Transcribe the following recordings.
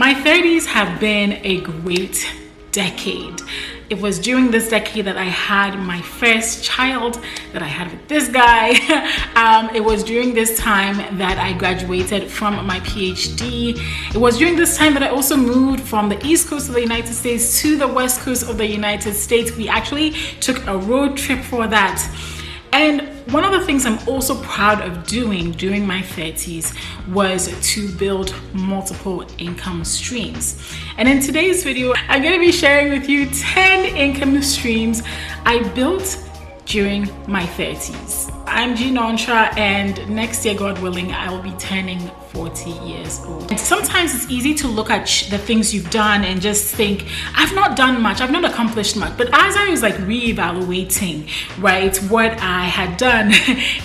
My 30s have been a great decade. It was during this decade that I had my first child that I had with this guy. It was during this time that I graduated from my PhD. It was during this time that I also moved from the East Coast of the United States to the West Coast of the United States. We actually took a road trip for that. And one of the things I'm also proud of doing during my 30s was to build multiple income streams. And in today's video, I'm going to be sharing with you 10 income streams I built during my 30s. I'm G Nontra, and next year, God willing, I will be turning 40 years old. And sometimes it's easy to look at the things you've done and just think, I've not done much, I've not accomplished much. But as I was reevaluating, what I had done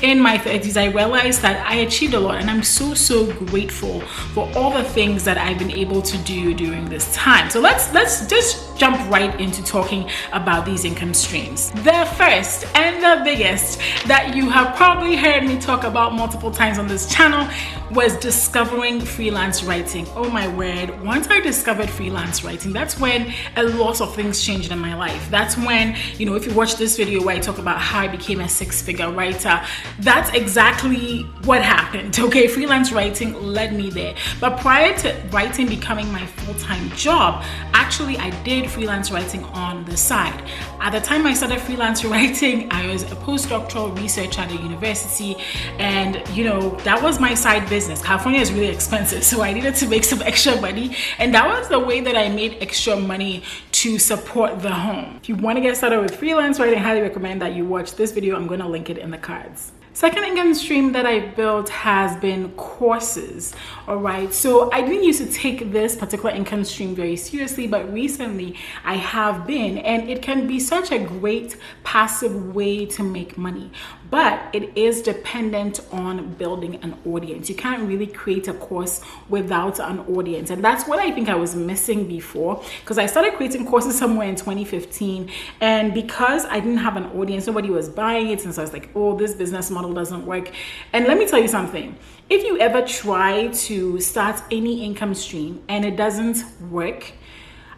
in my 30s, I realized that I achieved a lot, and I'm so grateful for all the things that I've been able to do during this time. So let's just jump right into talking about these income streams. The first and the biggest that you have probably heard me talk about multiple times on this channel was discovering freelance writing. Oh my word, once I discovered freelance writing, that's when a lot of things changed in my life. That's when, if you watch this video where I talk about how I became a six-figure writer, that's exactly what happened. Okay, freelance writing led me there. But prior to writing becoming my full-time job, actually I did freelance writing on the side. At the time I started freelance writing, I was a postdoctoral researcher at a university, and that was my side business. California is really expensive, so I needed to make some extra money, and that was the way that I made extra money to support the home. If you want to get started with freelance writing, I highly recommend that you watch this video. I'm going to link it in the cards. Second income stream that I built has been courses. All right, so I didn't used to take this particular income stream very seriously, but recently I have been, and it can be such a great passive way to make money, but it is dependent on building an audience. You can't really create a course without an audience, and that's what I think I was missing before, because I started creating courses somewhere in 2015, and because I didn't have an audience, nobody was buying it, and so I was like, oh, this business model doesn't work. And let me tell you something, if you ever try to start any income stream and it doesn't work,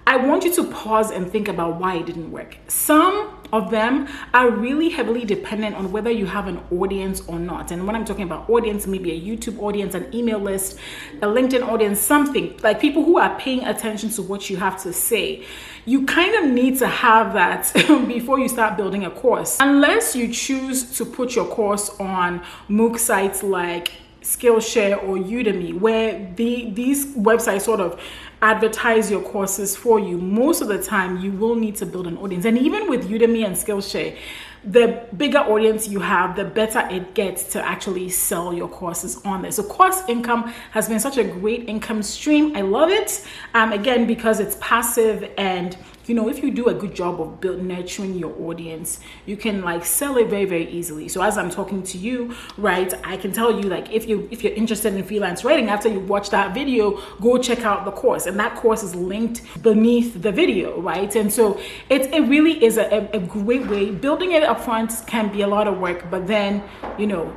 I want you to pause and think about why it didn't work. Some of them are really heavily dependent on whether you have an audience or not. And when I'm talking about audience, maybe a YouTube audience, an email list, a LinkedIn audience, something like people who are paying attention to what you have to say. You kind of need to have that before you start building a course. Unless you choose to put your course on MOOC sites like Skillshare or Udemy, where these websites sort of advertise your courses for you, most of the time you will need to build an audience. And even with Udemy and Skillshare, the bigger audience you have, the better it gets to actually sell your courses on there. So course income has been such a great income stream. I love it, again, because it's passive, and if you do a good job of nurturing your audience, you can sell it very easily. So as I'm talking to you, I can tell you if you're interested in freelance writing, after you watch that video, go check out the course, and that course is linked beneath the video, right? And so it really is a great way. Building it up front can be a lot of work, but then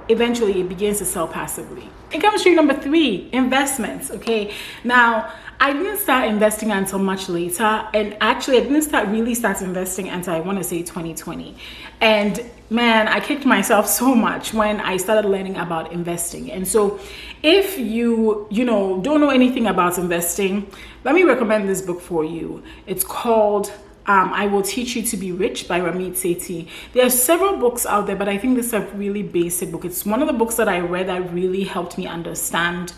eventually it begins to sell passively. Income stream number 3, investments. Okay, now I didn't start investing until much later, and actually I didn't really start investing until I want to say 2020. And man, I kicked myself so much when I started learning about investing. And so if you don't know anything about investing, let me recommend this book for you. It's called I Will Teach You to Be Rich by Ramit Sethi. There are several books out there, but I think this is a really basic book. It's one of the books that I read that really helped me understand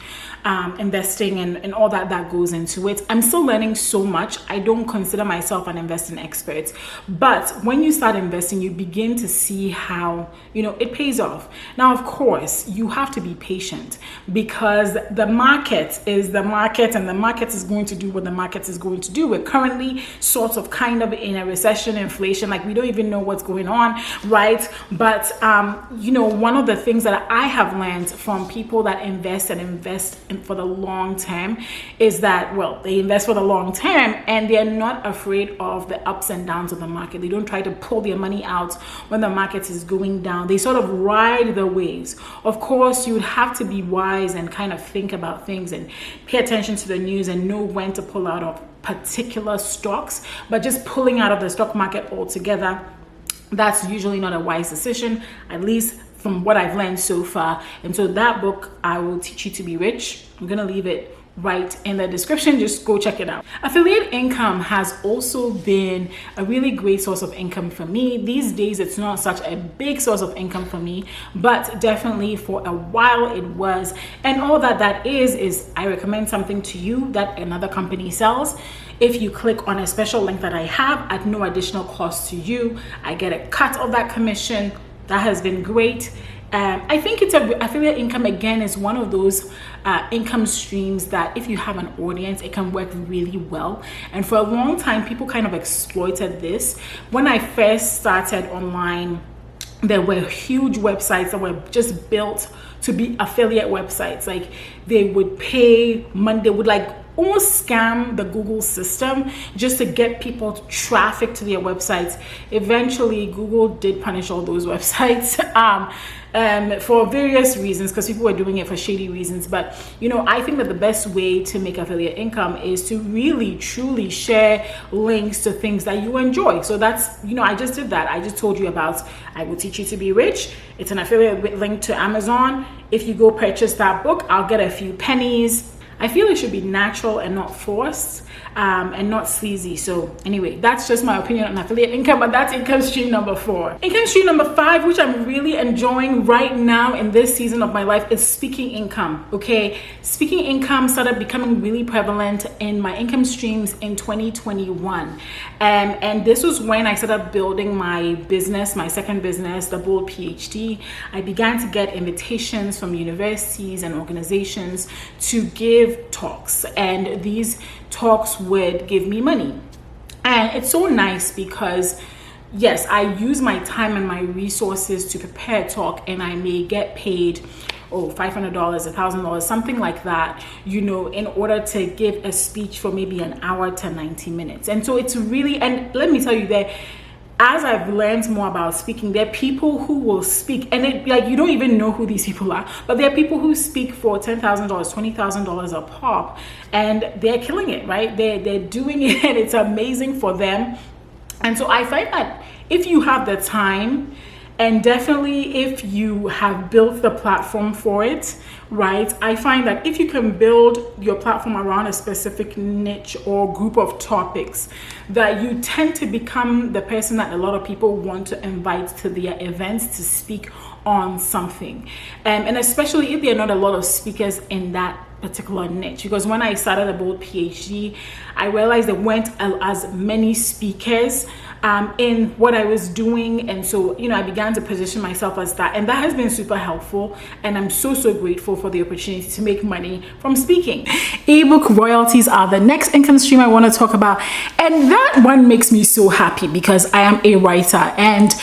investing and all that goes into it. I'm still learning so much. I don't consider myself an investing expert, but when you start investing, you begin to see how it pays off. Now, of course, you have to be patient, because the market is the market, and the market is going to do what the market is going to do. We're currently kind of in a recession, inflation, we don't even know what's going on, right? But one of the things that I have learned from people that invest for the long term is that, well, they invest for the long term and they're not afraid of the ups and downs of the market. They don't try to pull their money out when the market is going down. They sort of ride the waves. Of course, you would have to be wise and kind of think about things and pay attention to the news and know when to pull out of particular stocks, but just pulling out of the stock market altogether, that's usually not a wise decision, at least from what I've learned so far. And so that book, I Will Teach You to Be Rich, I'm gonna leave it right in the description. Just go check it out. Affiliate income has also been a really great source of income for me. These days it's not such a big source of income for me, but definitely for a while it was. And all that is I recommend something to you that another company sells. If you click on a special link that I have at no additional cost to you, I get a cut of that commission. That has been great. I think affiliate income, again, is one of those income streams that if you have an audience, it can work really well. And for a long time, people kind of exploited this. When I first started online, there were huge websites that were just built to be affiliate websites. Like they would pay money, they would like almost scam the Google system just to get people traffic to their websites. Eventually, Google did punish all those websites for various reasons, because people were doing it for shady reasons. But I think that the best way to make affiliate income is to really truly share links to things that you enjoy. So that's, I just did that. I just told you about I Will Teach You to Be Rich. It's an affiliate link to Amazon. If you go purchase that book, I'll get a few pennies. I feel it should be natural and not forced and not sleazy. So anyway, that's just my opinion on affiliate income, but that's income stream number 4. Income stream number 5, which I'm really enjoying right now in this season of my life, is speaking income. Okay, speaking income started becoming really prevalent in my income streams in 2021. And this was when I started building my business, my second business, the Bold PhD. I began to get invitations from universities and organizations to give talks, and these talks would give me money. And it's so nice because yes, I use my time and my resources to prepare a talk, and I may get paid $500, $1,000, something like that, in order to give a speech for maybe an hour to 90 minutes. And so it's really, and let me tell you that as I've learned more about speaking, there are people who will speak, and you don't even know who these people are, but there are people who speak for $10,000, $20,000 a pop, and they're killing it, right? They're doing it, and it's amazing for them. And so I find that if you have the time, and definitely if you have built the platform for it, right? I find that if you can build your platform around a specific niche or group of topics, that you tend to become the person that a lot of people want to invite to their events to speak on something. And especially if there are not a lot of speakers in that particular niche, because when I started a Bold PhD, I realized there weren't as many speakers in what I was doing, and so I began to position myself as that, and that has been super helpful, and I'm so grateful for the opportunity to make money from speaking. Ebook royalties are the next income stream I want to talk about, and that one makes me so happy because I am a writer, and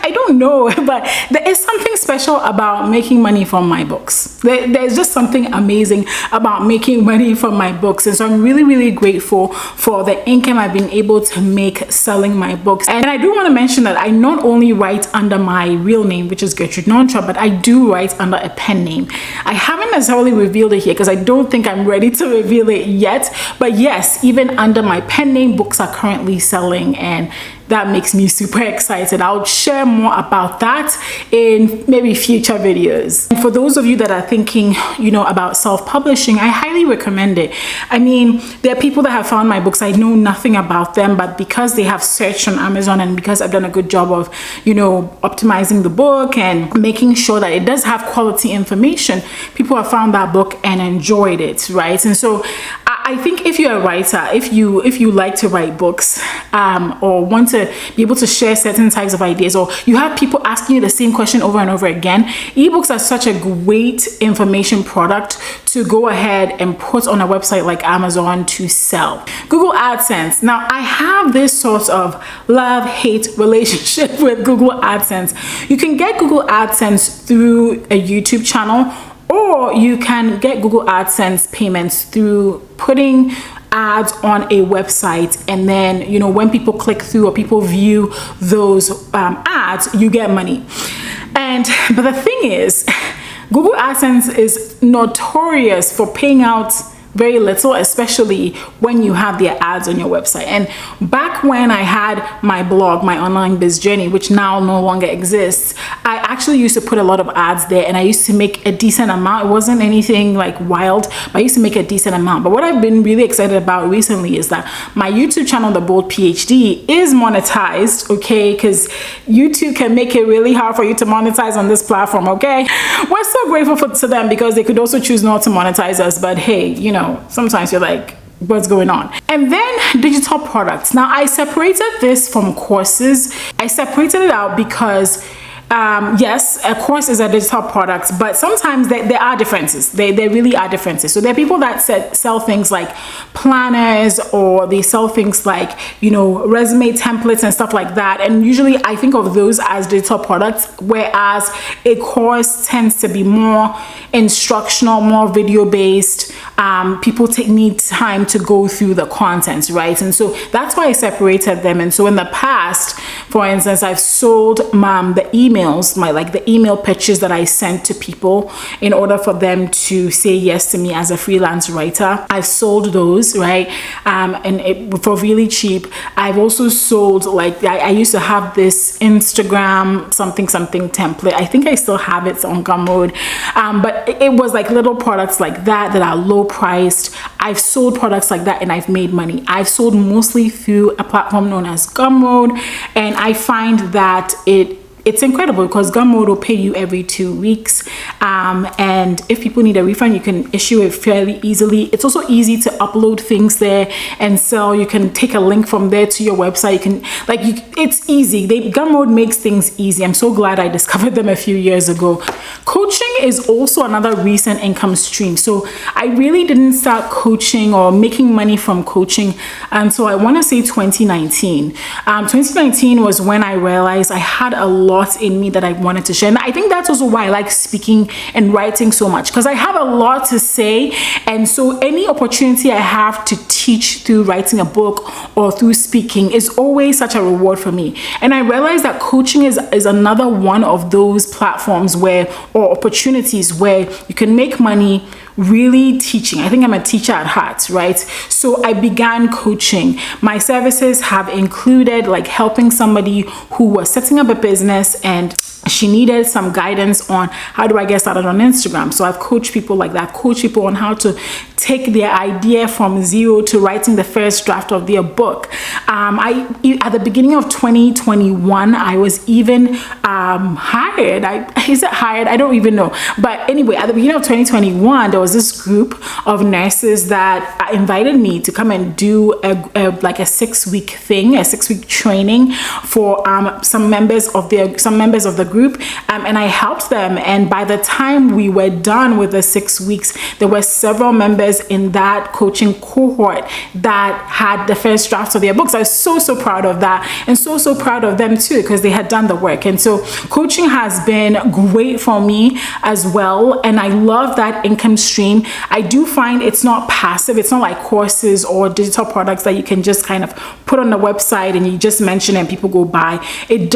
I don't know, but there is something special about making money from my books. There's just something amazing about making money from my books. And so I'm really grateful for the income I've been able to make selling my books. And I do want to mention that I not only write under my real name, which is Gertrude Nontra, but I do write under a pen name. I haven't necessarily revealed it here because I don't think I'm ready to reveal it yet. But yes, even under my pen name, books are currently selling, and that makes me super excited. I'll share more about that in maybe future videos. And for those of you that are thinking, about self-publishing, I highly recommend it. I mean, there are people that have found my books. I know nothing about them, but because they have searched on Amazon and because I've done a good job of, optimizing the book and making sure that it does have quality information, people have found that book and enjoyed it, right? And so I think if you're a writer, if you like to write books, or want to be able to share certain types of ideas, or you have people asking you the same question over and over again, ebooks are such a great information product to go ahead and put on a website like Amazon to sell. Google AdSense. Now, I have this sort of love-hate relationship with Google AdSense. You can get Google AdSense through a YouTube channel, or you can get Google AdSense payments through putting ads on a website, and then, you know, when people click through or people view those ads, you get money. But the thing is, Google AdSense is notorious for paying out very little, especially when you have their ads on your website. And back when I had my blog, my online biz journey, which now no longer exists, I actually used to put a lot of ads there, and I used to make a decent amount. It wasn't anything like wild, but I used to make a decent amount. But what I've been really excited about recently is that my YouTube channel, The Bold PhD, is monetized, okay? Because YouTube can make it really hard for you to monetize on this platform, okay? We're so grateful to them, because they could also choose not to monetize us, but hey, you know, sometimes you're like, what's going on? And then digital products. Now, I separated this from courses. I separated it out because yes, a course is a digital product, but sometimes there are differences. There really are differences. So there are people that sell things like planners, or they sell things like, you know, resume templates and stuff like that. And usually I think of those as digital products, whereas a course tends to be more instructional, more video based. People need time to go through the content, right? And so that's why I separated them. And so in the past, for instance, I've sold the emails, the email pitches that I sent to people in order for them to say yes to me as a freelance writer. I've sold those, right? For really cheap. I've also sold, like, I used to have this Instagram something template. I think I still have it on Gumroad. But it was like little products like that are low priced. I've sold products like that and I've made money. I've sold mostly through a platform known as Gumroad, and I find that it's incredible because Gumroad will pay you every 2 weeks, and if people need a refund, you can issue it fairly easily. It's also easy to upload things there and sell. You can take a link from there to your website. It's easy. Gumroad makes things easy. I'm so glad I discovered them a few years ago. Coaching is also another recent income stream. So I really didn't start coaching or making money from coaching until I want to say 2019. 2019 was when I realized I had a lot in me that I wanted to share. And I think that's also why I like speaking and writing so much, because I have a lot to say. And so any opportunity I have to teach through writing a book or through speaking is always such a reward for me. And I realized that coaching is another one of those platforms or opportunities where you can make money really teaching. I think I'm a teacher at heart, right? So I began coaching. My services have included like helping somebody who was setting up a business and she needed some guidance on how do I get started on Instagram. So I've coached people like that, coach people on how to take their idea from zero to writing the first draft of their book. At the beginning of 2021, I was even hired. Is it hired? I don't even know. But anyway, at the beginning of 2021, there was this group of nurses that invited me to come and do a 6-week thing, a 6-week training for some members of the group, and I helped them. And by the time we were done with the 6 weeks, there were several members in that coaching cohort that had the first drafts of their books. I was so proud of that, and so proud of them too, because they had done the work. And so coaching has been great for me as well, and I love that income stream. I do find it's not passive. It's not like courses or digital products that you can just kind of put on the website and you just mention and people go buy. It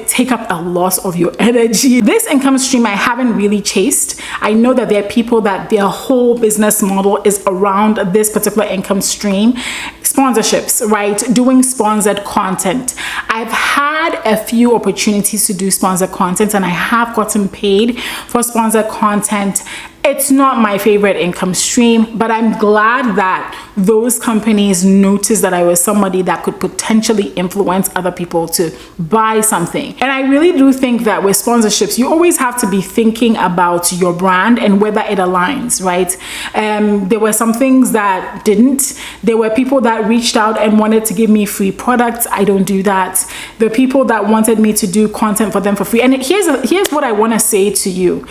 take up a lot of your energy. This income stream I haven't really chased. I know that there are people that their whole business model is around this particular income stream. Sponsorships, right? Doing sponsored content. I've had a few opportunities to do sponsored content, and I have gotten paid for sponsored content. It's not my favorite income stream, but I'm glad that those companies noticed that I was somebody that could potentially influence other people to buy something. And I really do think that with sponsorships, you always have to be thinking about your brand and whether it aligns, right? There were some things that didn't. There were people that reached out and wanted to give me free products. I don't do that. There are people that wanted me to do content for them for free. And here's what I want to say to you.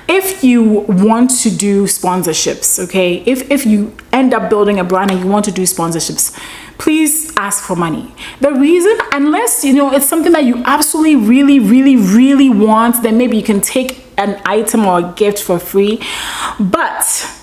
if you want to do sponsorships, okay, if you end up building a brand and you want to do sponsorships, please ask for money. The reason, unless it's something that you absolutely really want, then maybe you can take an item or a gift for free. But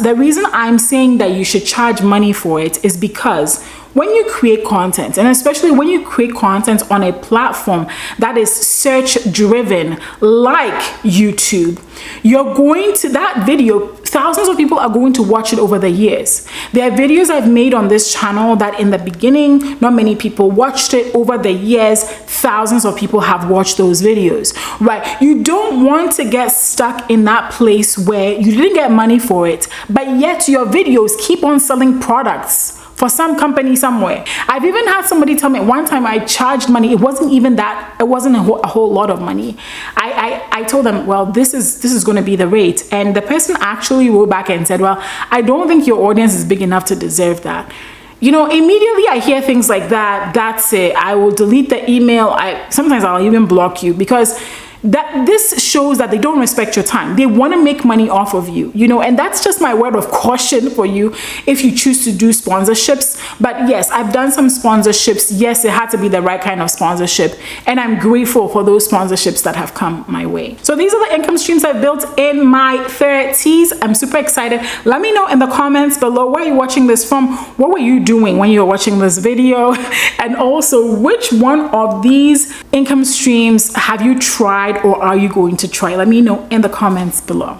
the reason I'm saying that you should charge money for it is because when you create content, and especially when you create content on a platform that is search driven like YouTube, you're going to, that video, thousands of people are going to watch it over the years. There are videos I've made on this channel that in the beginning, not many people watched it. Over the years, thousands of people have watched those videos, right? You don't want to get stuck in that place where you didn't get money for it, but yet your videos keep on selling products for some company somewhere. I've even had somebody tell me one time I charged money. It wasn't even that, it wasn't a whole lot of money. I told them, well, this is going to be the rate. And the person actually wrote back and said, well, I don't think your audience is big enough to deserve that. Immediately I hear things like that. That's it. I will delete the email. Sometimes I'll even block you, because this shows that they don't respect your time. They want to make money off of you, and that's just my word of caution for you if you choose to do sponsorships. But yes, I've done some sponsorships. Yes, it had to be the right kind of sponsorship, and I'm grateful for those sponsorships that have come my way. So these are the income streams I've built in my 30s. I'm super excited. Let me know in the comments below, where are you watching this from? What were you doing when you were watching this video? And also, which one of these income streams have you tried or are you going to try? Let me know in the comments below.